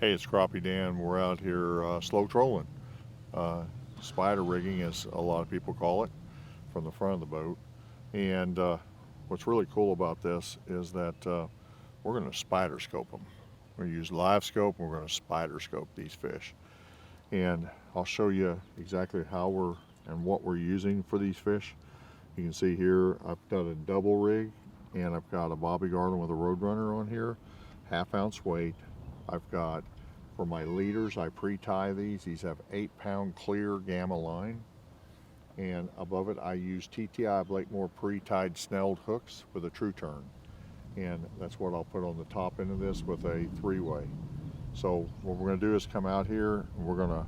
Hey, it's Crappie Dan. We're out here slow trolling, uh, spider rigging, as a lot of people call it, from the front of the boat. And what's really cool about this is that we're going to spider scope them. We're going to use live scope and we're going to spider scope these fish. And I'll show you exactly how we're and what we're using for these fish. You can see here I've got a double rig and I've got a Bobby Garland with a Roadrunner on here, half-ounce weight. I've got, for my leaders, I pre-tie these. These have 8-pound clear gamma line. And above it I use TTI Blakemore pre-tied snelled hooks with a true turn. And that's what I'll put on the top end of this with a 3-way. So what we're going to do is come out here and we're going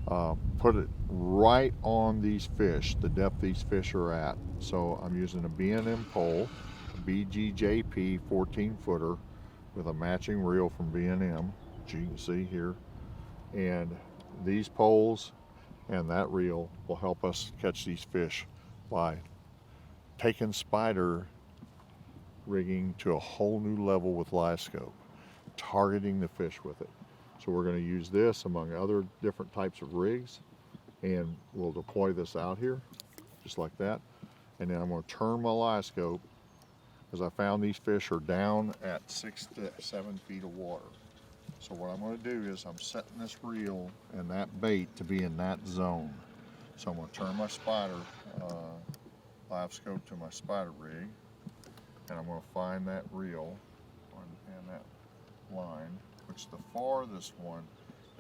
to put it right on these fish, the depth these fish are at. So I'm using a B&M pole, a BGJP 14 footer with a matching reel from B&M, which you can see here. And these poles and that reel will help us catch these fish by taking spider rigging to a whole new level with live scope, targeting the fish with it. So we're going to use this among other different types of rigs, and we'll deploy this out here just like that. And then I'm going to turn my live scope, because I found these fish are down at 6 to 7 feet of water. So what I'm going to do is I'm setting this reel and that bait to be in that zone. So I'm going to turn my spider live scope to my spider rig, and I'm going to find that reel and that line, which the farthest one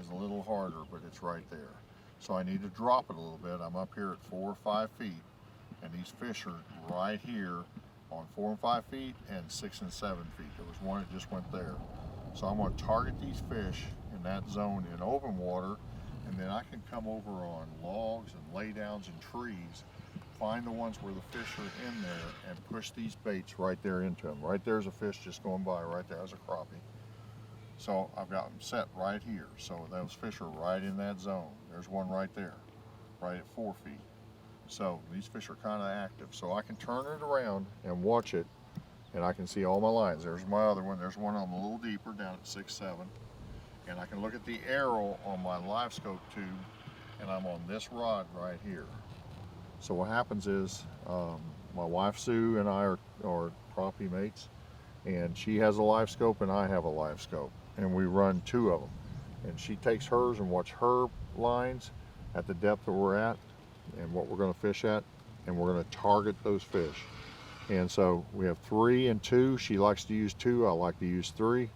is a little harder, but it's right there. So I need to drop it a little bit. I'm up here at 4 or 5 feet, and these fish are right here on 4 and 5 feet and 6 and 7 feet. There was one that just went there. So I'm going to target these fish in that zone in open water, and then I can come over on logs and laydowns and trees, find the ones where the fish are in there, and push these baits right there into them. Right there's a fish just going by, right there's a crappie. So I've got them set right here. So those fish are right in that zone. There's one right there, right at 4 feet. So these fish are kind of active. So I can turn it around and watch it, and I can see all my lines. There's my other one. There's one on a little deeper down at 6, 7. And I can look at the arrow on my live scope tube, and I'm on this rod right here. So what happens is my wife Sue and I are crappie mates, and she has a live scope and I have a live scope, and we run 2 of them. And she takes hers and watch her lines at the depth that we're at and what we're going to fish at, and we're going to target those fish. And so we have 3 and 2. She likes to use 2. I like to use 3.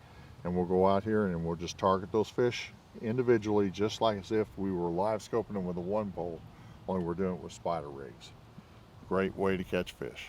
And we'll go out here and we'll just target those fish individually, just like as if we were live scoping them with a 1 pole, only we're doing it with spider rigs. Great way to catch fish.